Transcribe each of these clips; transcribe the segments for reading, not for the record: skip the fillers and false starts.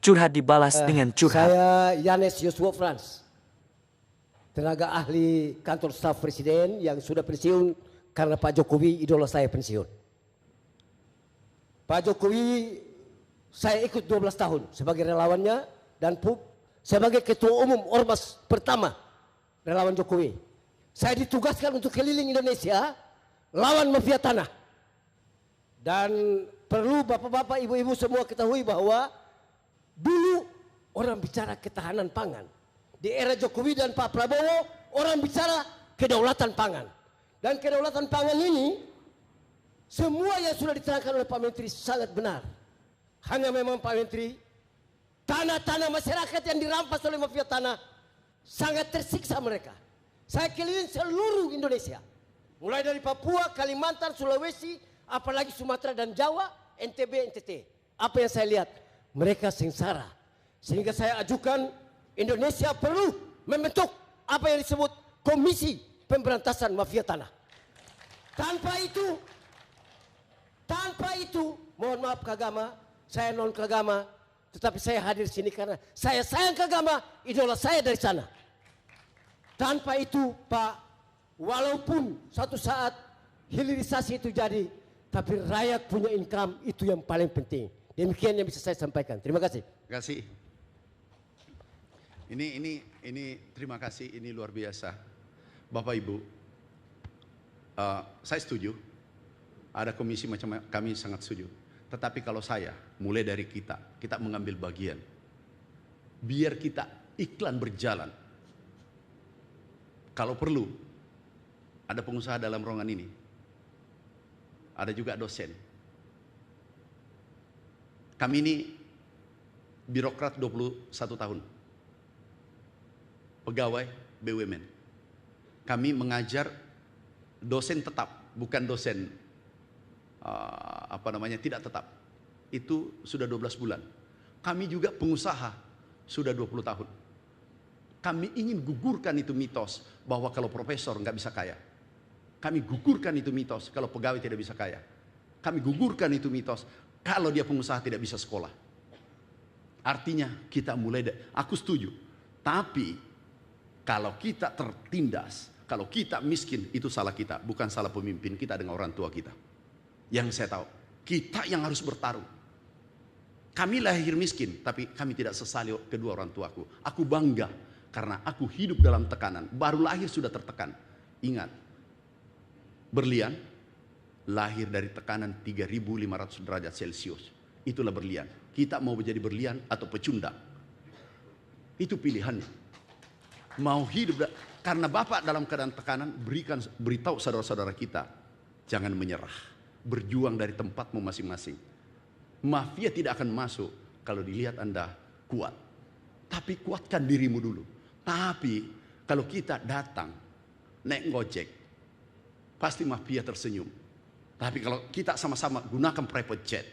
Curhat dibalas dengan curhat. Saya Yanes Yosua Frans, tenaga ahli kantor staf presiden yang sudah pensiun karena Pak Jokowi idola saya pensiun. Pak Jokowi saya ikut 12 tahun sebagai relawannya dan sebagai ketua umum Ormas pertama relawan Jokowi. Saya ditugaskan untuk keliling Indonesia lawan mafia tanah. Dan perlu bapak-bapak, ibu-ibu semua ketahui bahwa dulu orang bicara ketahanan pangan. Di era Jokowi dan Pak Prabowo orang bicara kedaulatan pangan. Dan kedaulatan pangan ini semua yang sudah diterangkan oleh Pak Menteri sangat benar. Hanya memang Pak Menteri, tanah-tanah masyarakat yang dirampas oleh mafia tanah sangat tersiksa mereka. Saya keliling seluruh Indonesia. Mulai dari Papua, Kalimantan, Sulawesi, apalagi Sumatera dan Jawa, NTB, NTT. Apa yang saya lihat? Mereka sengsara. Sehingga saya ajukan Indonesia perlu membentuk apa yang disebut Komisi Pemberantasan Mafia Tanah. Tanpa itu, mohon maaf keagama, saya non keagama, tetapi saya hadir sini karena saya sayang keagama, idola saya dari sana. Tanpa itu Pak, walaupun suatu saat hilirisasi itu jadi, tapi rakyat punya income itu yang paling penting. Demikian yang bisa saya sampaikan. Terima kasih. Terima kasih. Ini terima kasih, ini luar biasa. Bapak Ibu, saya setuju. Ada komisi macam kami sangat setuju. Tetapi kalau saya, mulai dari kita mengambil bagian. Biar kita iklan berjalan. Kalau perlu, ada pengusaha dalam ruangan ini. Ada juga dosen. Kami ini birokrat 21 tahun. Pegawai BUMN. Kami mengajar dosen tetap, bukan dosen tidak tetap. Itu sudah 12 bulan. Kami juga pengusaha sudah 20 tahun. Kami ingin gugurkan itu mitos bahwa kalau profesor nggak bisa kaya. Kami gugurkan itu mitos kalau pegawai tidak bisa kaya. Kami gugurkan itu mitos kalau dia pengusaha tidak bisa sekolah. Artinya kita mulai aku setuju. Tapi kalau kita tertindas, kalau kita miskin, itu salah kita, bukan salah pemimpin kita dengan orang tua kita. Yang saya tahu, kita yang harus bertarung. Kami lahir miskin, tapi kami tidak sesali kedua orang tuaku. Aku bangga karena aku hidup dalam tekanan. Baru lahir sudah tertekan. Ingat, berlian lahir dari tekanan 3.500 derajat Celcius. Itulah berlian. Kita mau menjadi berlian atau pecundang. Itu pilihannya. Mau hidup, karena Bapak dalam keadaan tekanan, beritahu saudara-saudara kita, jangan menyerah. Berjuang dari tempatmu masing-masing. Mafia tidak akan masuk kalau dilihat Anda kuat. Tapi kuatkan dirimu dulu. Tapi kalau kita datang, naik gojek, pasti mafia tersenyum. Tapi kalau kita sama-sama gunakan private jet,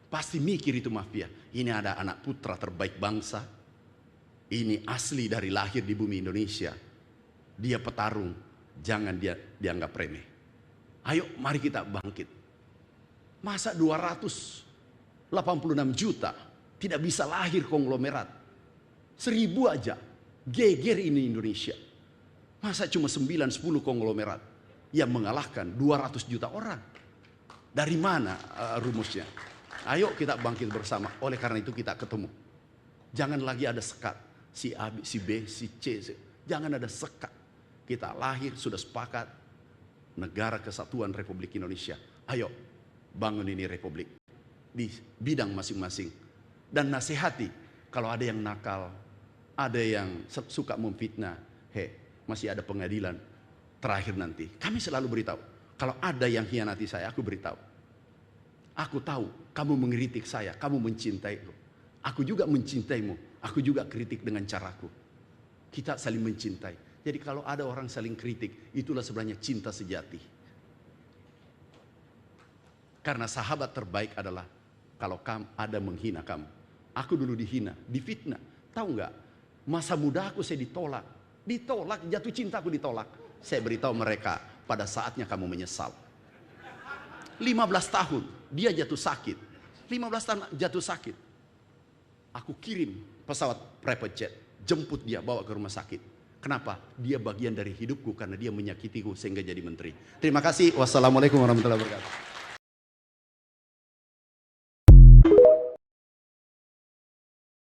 pasti mikir itu mafia. Ini ada anak putra terbaik bangsa. Ini asli dari lahir di bumi Indonesia. Dia petarung, jangan dia dianggap remeh. Ayo mari kita bangkit. Masa 286 juta tidak bisa lahir konglomerat? 1000 aja, geger ini Indonesia. Masa cuma 9-10 konglomerat yang mengalahkan 200 juta orang? Dari mana rumusnya? Ayo kita bangkit bersama. Oleh karena itu kita ketemu. Jangan lagi ada sekat. Si A, si B, si C. Jangan ada sekat. Kita lahir sudah sepakat. Negara Kesatuan Republik Indonesia. Ayo bangun ini republik. Di bidang masing-masing. Dan nasihati. Kalau ada yang nakal. Ada yang suka memfitnah. Masih ada pengadilan. Terakhir nanti. Kami selalu beritahu. Kalau ada yang hianati saya, aku beritahu. Aku tahu kamu mengkritik saya. Kamu mencintaiku. Aku juga mencintaimu. Aku juga kritik dengan caraku. Kita saling mencintai. Jadi kalau ada orang saling kritik, itulah sebenarnya cinta sejati. Karena sahabat terbaik adalah kalau kamu ada menghina kamu. Aku dulu dihina, difitnah. Tahu nggak? Masa muda aku saya ditolak. Ditolak, jatuh cinta aku ditolak. Saya beritahu mereka, pada saatnya kamu menyesal. 15 tahun dia jatuh sakit. 15 tahun jatuh sakit. Aku kirim pesawat private jet, jemput dia, bawa ke rumah sakit. Kenapa? Dia bagian dari hidupku karena dia menyakitiku sehingga jadi menteri. Terima kasih. Wassalamualaikum warahmatullahi wabarakatuh.